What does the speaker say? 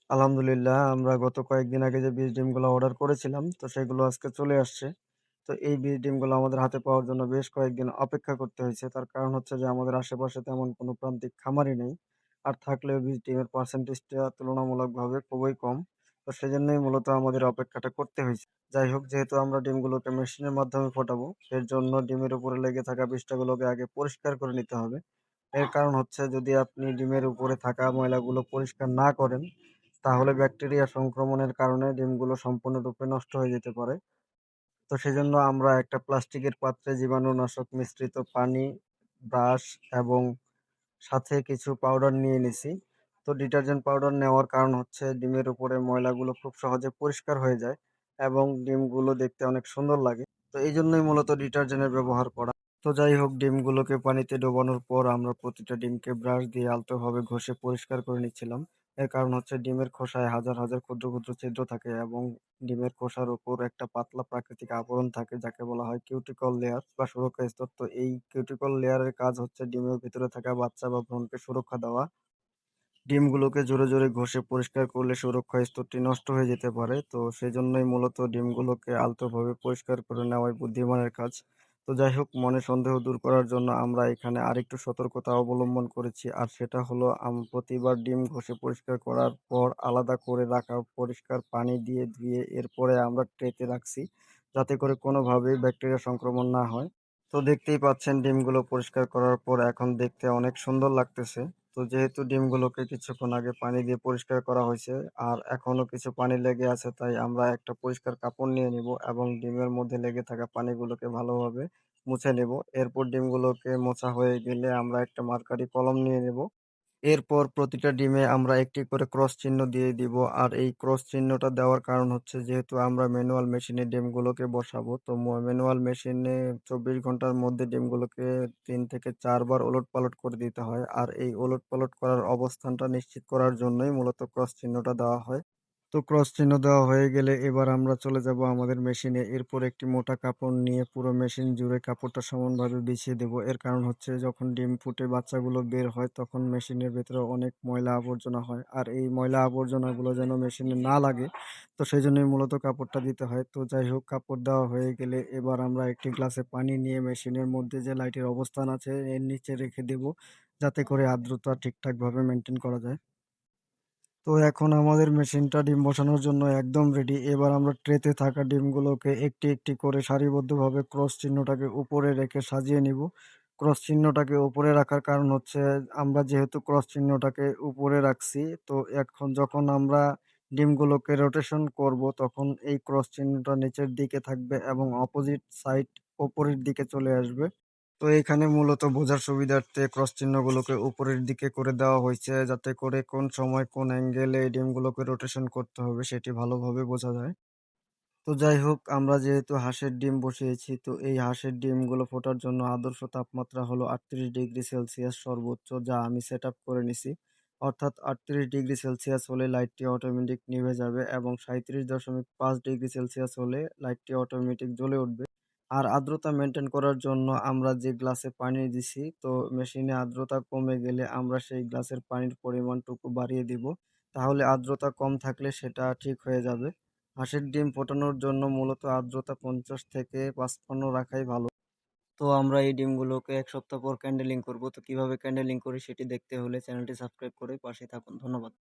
আলহামদুলিল্লাহ, আমরা গত কয়েকদিন আগে যে বীজ ডিমগুলো অর্ডার করেছিলাম, তো সেগুলো আজকে চলে আসছে। তো এই বীজ ডিমগুলো আমাদের হাতে পাওয়ার জন্য বেশ কয়েকদিন অপেক্ষা করতে হয়েছে। তার কারণ হচ্ছে যে আমাদের আশেপাশে তেমন কোনো প্রান্তিক খামারই নেই। আর থাকলেও বীজ ডিমের পার্সেন্টেজটা তুলনামূলকভাবে খুবই কম। তো সেজন্যই মূলত আমাদের অপেক্ষাটা করতে হয়েছে। যাই হোক, যেহেতু আমরা ডিমগুলোকে মেশিনের মাধ্যমে ফোটাবো, এর জন্য ডিমের উপরে লেগে থাকা বীজটাগুলোকে আগে পরিষ্কার করে নিতে হবে। এর কারণ হচ্ছে, যদি আপনি ডিমের উপরে থাকা ময়লাগুলো পরিষ্কার না করেন, তাহলে ব্যাকটেরিয়া সংক্রমণের কারণে ডিমগুলো সম্পূর্ণরূপে নষ্ট হয়ে যেতে পারে। তো সেজন্য আমরা একটা প্লাস্টিকের পাত্রে জীবাণুনাশক মিশ্রিত পানি, ব্রাশ এবং সাথে কিছু পাউডার নিয়ে নিছি। তো ডিটারজেন্ট পাউডার নেওয়ার কারণ হচ্ছে ডিমের উপরে ময়লাগুলো খুব সহজে পরিষ্কার হয়ে যায় এবং ডিমগুলো দেখতে অনেক সুন্দর লাগে। তো এইজন্যই মূলত ডিটারজেন্টের ব্যবহার করা। তো যাই হোক, ডিমগুলোকে পানিতে ডোবানোর পর আমরা প্রতিটা ডিমকে ব্রাশ দিয়ে আলতোভাবে ঘষে পরিষ্কার করে নিচ্ছিলাম। এর কারণ হচ্ছে, ডিমের খোসায় হাজার হাজার ক্ষুদ্র ক্ষুদ্র ছিদ্র থাকে এবং ডিমের খোসার উপর একটা পাতলা প্রাকৃতিক আবরণ থাকে, যাকে বলা হয় কিউটিকল লেয়ার বা সুরক্ষা স্তর। তো এই কিউটিকল লেয়ারের কাজ হচ্ছে ডিমের ভিতরে থাকা বাচ্চা বা ভ্রূণকে সুরক্ষা দেওয়া। ডিমগুলোকে জোরে জোরে ঘষে পরিষ্কার করলে সুরক্ষা স্তরটি নষ্ট হয়ে যেতে পারে। তো সেজন্যই মূলত ডিমগুলোকে আলতোভাবে পরিষ্কার করে নেওয়াই বুদ্ধিমানের কাজ। তো যাই হোক, মনে সন্দেহ দূর করার জন্য আমরা এখানে আরেকটু সতর্কতা অবলম্বন করেছি। আর সেটা হলো, প্রতিবার ডিম ঘষে পরিষ্কার করার পর আলাদা করে রাখা পরিষ্কার পানি দিয়ে ধুয়ে এরপরে আমরা ট্রেতে রাখছি, যাতে করে কোনোভাবেই ব্যাকটেরিয়া সংক্রমণ না হয়। তো দেখতেই পাচ্ছেন, ডিমগুলো পরিষ্কার করার পর এখন দেখতে অনেক সুন্দর লাগতেছে। তো যেহেতু ডিমগুলোকে কিছুক্ষণ আগে পানি দিয়ে পরিষ্কার করা হয়েছে আর এখনো কিছু পানি লেগে আছে, তাই আমরা একটা পরিষ্কার কাপড় নিয়ে নিব এবং ডিমের মধ্যে লেগে থাকা পানিগুলোকে ভালোভাবে মুছে নেব। এরপর ডিমগুলোকে মোছা হয়ে গেলে আমরা একটা মার্কারি কলম নিয়ে নেব। এরপর প্রতিটা ডিমে আমরা একটি করে ক্রস চিহ্ন দিয়ে দিব। আর এই ক্রস চিহ্নটা দেওয়ার কারণ হচ্ছে, যেহেতু আমরা ম্যানুয়াল মেশিনে ডিমগুলোকে বসাবো, তো ম্যানুয়াল মেশিনে 24 ঘন্টার মধ্যে ডিমগুলোকে 3 থেকে 4 বার ওলটপালট করে দিতে হয়। আর এই ওলটপালট করার অবস্থানটা নিশ্চিত করার জন্যই মূলত ক্রস চিহ্নটা দেওয়া হয়। তো ক্রস চিহ্ন দেওয়া হয়ে গেলে এবার আমরা চলে যাব আমাদের মেশিনে। এরপর একটি মোটা কাপড় নিয়ে পুরো মেশিন জুড়ে কাপড়টা সমানভাবে বিছিয়ে দেব। এর কারণ হচ্ছে, যখন ডিম ফুটে বাচ্চাগুলো বের হয়, তখন মেশিনের ভেতরে অনেক ময়লা আবর্জনা হয়। আর এই ময়লা আবর্জনাগুলো যেন মেশিনে না লাগে, তো সেজন্যই মূলত কাপড়টা দিতে হয়। তো যাই হোক, কাপড় দেওয়া হয়ে গেলে এবার আমরা একটি গ্লাসে পানি নিয়ে মেশিনের মধ্যে যে লাইটের অবস্থান আছে এর নিচে রেখে দেব, যাতে করে আর্দ্রতা ঠিকঠাকভাবে মেনটেন করা যায়। তো এখন আমাদের মেশিনটা ডিম বসানোর জন্য একদম রেডি। এবার আমরা ট্রেতে থাকা ডিমগুলোকে একটি একটি করে সারিবদ্ধভাবে ক্রস চিহ্নটাকে উপরে রেখে সাজিয়ে নিব। ক্রস চিহ্নটাকে উপরে রাখার কারণ হচ্ছে, আমরা যেহেতু ক্রস চিহ্নটাকে উপরে রাখছি, তো এখন যখন আমরা ডিমগুলোকে রোটেশন করব, তখন এই ক্রস চিহ্নটা নিচের দিকে থাকবে এবং অপোজিট সাইড ওপরের দিকে চলে আসবে। তো এখানে মূলত বোঝার সুবিধার্থে ক্রস চিহ্নগুলোকে উপরের দিকে করে দেওয়া হয়েছে, যাতে করে কোন সময় কোন অ্যাঙ্গেলে এই ডিমগুলোকে রোটেশন করতে হবে সেটি ভালোভাবে বোঝা যায়। তো যাই হোক, আমরা যেহেতু হাঁসের ডিম বসিয়েছি, তো এই হাঁসের ডিমগুলো ফোটার জন্য আদর্শ তাপমাত্রা হলো 38 ডিগ্রি সেলসিয়াস সর্বোচ্চ, যা আমি সেট আপ করে নিছি। অর্থাৎ 38 ডিগ্রি সেলসিয়াস হলে লাইটটি অটোমেটিক নিভে যাবে এবং 37.5 ডিগ্রি সেলসিয়াস হলে লাইটটি অটোমেটিক জ্বলে উঠবে। আর আর্দ্রতা মেনটেন করার জন্য আমরা যে গ্লাসে পানি দিছি, তো মেশিনে আর্দ্রতা কমে গেলে আমরা সেই গ্লাসের পানির পরিমাণটুকু বাড়িয়ে দিব। তাহলে আর্দ্রতা কম থাকলে সেটা ঠিক হয়ে যাবে। হাঁসের ডিম ফোটানোর জন্য মূলত আর্দ্রতা 50 থেকে 55 রাখাই ভালো। তো আমরা এই ডিমগুলোকে ১ সপ্তাহ পর ক্যান্ডেলিং করব। তো কিভাবে ক্যান্ডেলিং করি সেটি দেখতে হলে চ্যানেলটি সাবস্ক্রাইব করে পাশে থাকুন। ধন্যবাদ।